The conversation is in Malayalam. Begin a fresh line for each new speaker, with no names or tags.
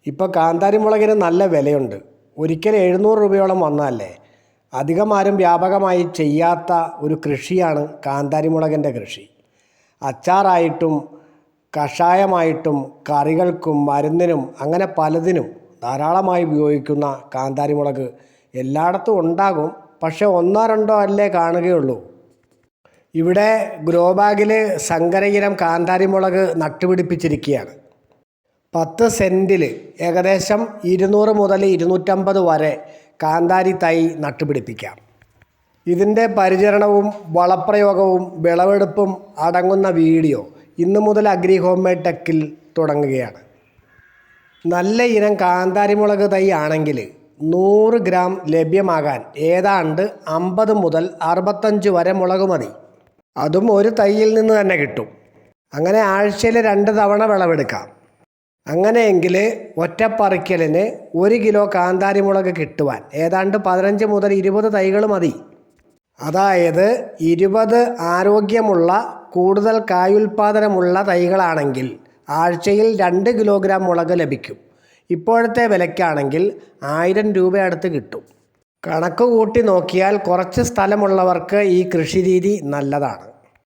ഇപ്പോൾ കാന്താരി മുളകിന് നല്ല വിലയുണ്ട്. ഒരിക്കൽ 700 രൂപയോളം വന്നതല്ലേ. അധികം ആരും വ്യാപകമായി ചെയ്യാത്ത ഒരു കൃഷിയാണ് കാന്താരി മുളകിൻ്റെ കൃഷി. അച്ചാറായിട്ടും കഷായമായിട്ടും കറികൾക്കും മരുന്നിനും അങ്ങനെ പലതിനും ധാരാളമായി ഉപയോഗിക്കുന്ന കാന്താരി മുളക് എല്ലായിടത്തും ഉണ്ടാകും. പക്ഷെ ഒന്നോ രണ്ടോ അല്ലേ കാണുകയുള്ളൂ. ഇവിടെ ഗ്രോ ബാഗിൽ സങ്കരയിനം കാന്താരി മുളക് നട്ടുപിടിപ്പിച്ചിരിക്കുകയാണ്. 10 സെൻറ്റിൽ ഏകദേശം 200 മുതൽ 250 വരെ കാന്താരി തൈ നട്ടുപിടിപ്പിക്കാം. ഇതിൻ്റെ പരിചരണവും വളപ്രയോഗവും വിളവെടുപ്പും അടങ്ങുന്ന വീഡിയോ ഇന്നു മുതൽ അഗ്രി ഹോംമേഡ് ടെക്കിൽ തുടങ്ങുകയാണ്. നല്ല ഇനം കാന്താരി മുളക് തൈ ആണെങ്കിൽ 100 ഗ്രാം ലഭ്യമാകാൻ ഏതാണ്ട് 50 മുതൽ 65 വരെ മുളക് മതി. അതും ഒരു തൈയിൽ നിന്ന് തന്നെ കിട്ടും. അങ്ങനെ ആഴ്ചയിൽ 2 തവണ വിളവെടുക്കാം. അങ്ങനെയെങ്കിൽ ഒറ്റപ്പറിക്കലിന് 1 കിലോ കാന്താരി മുളക് കിട്ടുവാൻ ഏതാണ്ട് 15 മുതൽ 20 തൈകൾ മതി. അതായത് 20 ആരോഗ്യമുള്ള കൂടുതൽ കായുൽപാദനമുള്ള തൈകളാണെങ്കിൽ ആഴ്ചയിൽ 2 കിലോഗ്രാം മുളക് ലഭിക്കും. ഇപ്പോഴത്തെ വിലയ്ക്കാണെങ്കിൽ 1000 രൂപ അടുത്ത് കിട്ടും. കണക്ക് കൂട്ടി നോക്കിയാൽ കുറച്ച് സ്ഥലമുള്ളവർക്ക് ഈ കൃഷിരീതി നല്ലതാണ്.